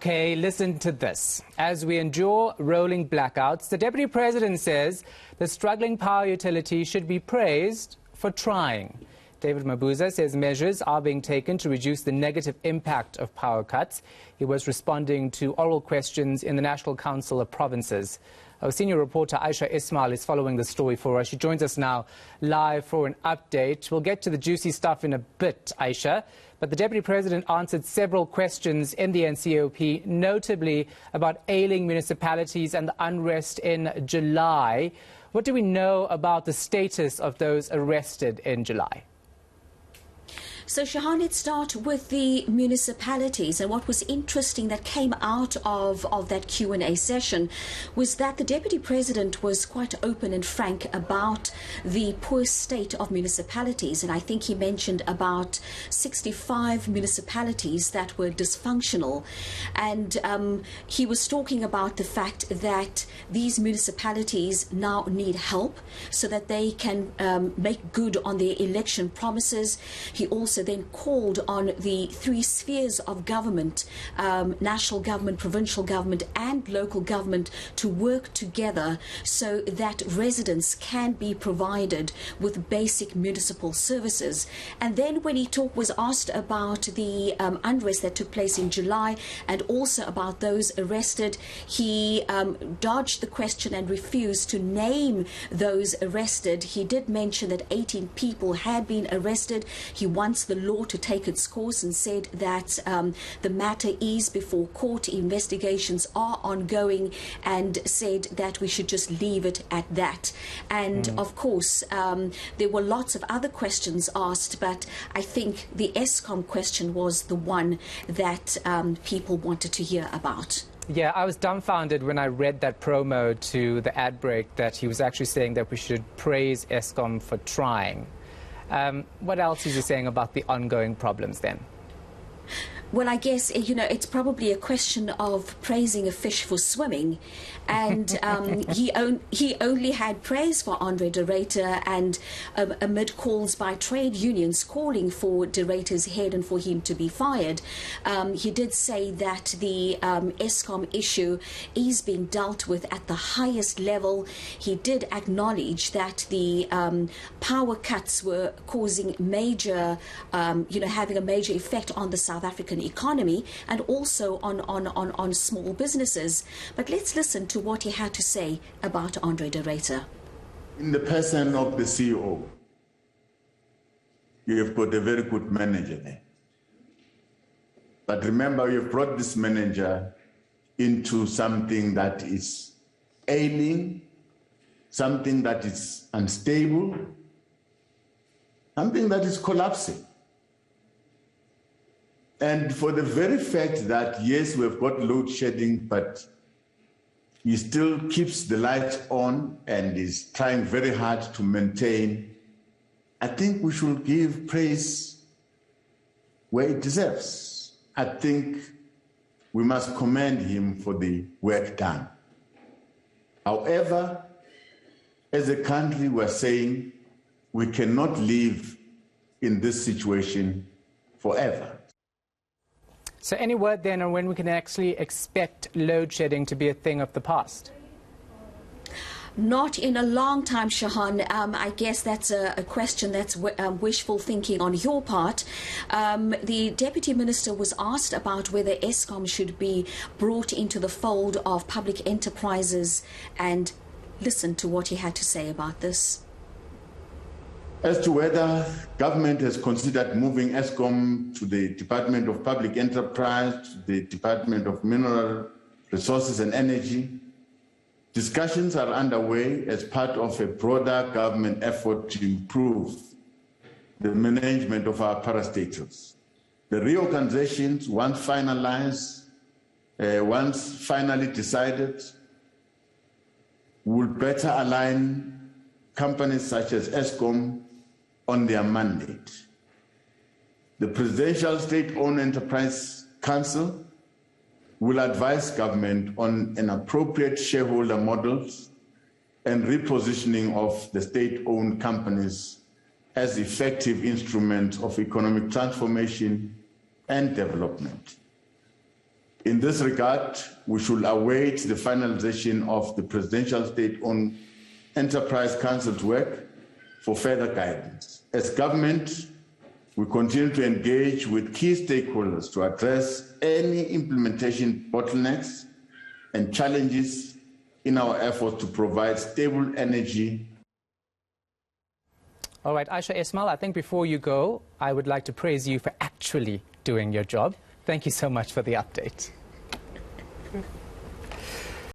Okay, listen to this. As we endure rolling blackouts, the Deputy President says the struggling power utility should be praised for trying. David Mabuza says measures are being taken to reduce the negative impact of power cuts. He was responding to oral questions in the National Council of Provinces. Our senior reporter Ayesha Ismail is following the story for us. She joins us now live for an update. We'll get to the juicy stuff in a bit, Ayesha. But the Deputy President answered several questions in the NCOP, notably about ailing municipalities and the unrest in July. What do we know about the status of those arrested in July? So, Shahan, let's start with the municipalities. And what was interesting that came out of that Q&A session was that the Deputy President was quite open and frank about the poor state of municipalities. And I think he mentioned about 65 municipalities that were dysfunctional. And he was talking about the fact that these municipalities now need help so that they can make good on their election promises. He also then called on the three spheres of government, national government, provincial government and local government, to work together so that residents can be provided with basic municipal services. And then when he was asked about the unrest that took place in July and also about those arrested, he dodged the question and refused to name those arrested. He did mention that 18 people had been arrested. He wants the law to take its course and said that the matter is before court, investigations are ongoing, and said that we should just leave it at that. And of course there were lots of other questions asked, but I think the Eskom question was the one that people wanted to hear about. Yeah, I was dumbfounded when I read that promo to the ad break that he was actually saying that we should praise Eskom for trying. What else is he saying about the ongoing problems then? Well, I guess, you know, it's probably a question of praising a fish for swimming. And he only had praise for Andre de Ruyter, and amid calls by trade unions calling for de Ruyter's head and for him to be fired, he did say that the Eskom issue is being dealt with at the highest level. He did acknowledge that the power cuts were causing major, having a major effect on the South African economy and also on small businesses. But let's listen to what he had to say about Andre de Ruyter. In the person of the CEO, you have got a very good manager there. But remember, you've brought this manager into something that is ailing, something that is unstable, something that is collapsing. And for the very fact that, yes, we've got load shedding, but he still keeps the lights on and is trying very hard to maintain, I think we should give praise where it deserves. I think we must commend him for the work done. However, as a country, we're saying we cannot live in this situation forever. So any word then on when we can actually expect load shedding to be a thing of the past? Not in a long time, Shahan. I guess that's a question that's wishful thinking on your part. The Deputy Minister was asked about whether Eskom should be brought into the fold of public enterprises, and listen to what he had to say about this. As to whether government has considered moving Eskom to the Department of Public Enterprise, to the Department of Mineral Resources and Energy, discussions are underway as part of a broader government effort to improve the management of our parastatals. The reorganizations, once finalized, once finally decided, will better align companies such as Eskom on their mandate. The Presidential State-Owned Enterprise Council will advise government on an appropriate shareholder models and repositioning of the state-owned companies as effective instruments of economic transformation and development. In this regard, we should await the finalization of the Presidential State-Owned Enterprise Council's work for further guidance. As government, we continue to engage with key stakeholders to address any implementation bottlenecks and challenges in our efforts to provide stable energy. All right, Ayesha Ismail, I think before you go, I would like to praise you for actually doing your job. Thank you so much for the update.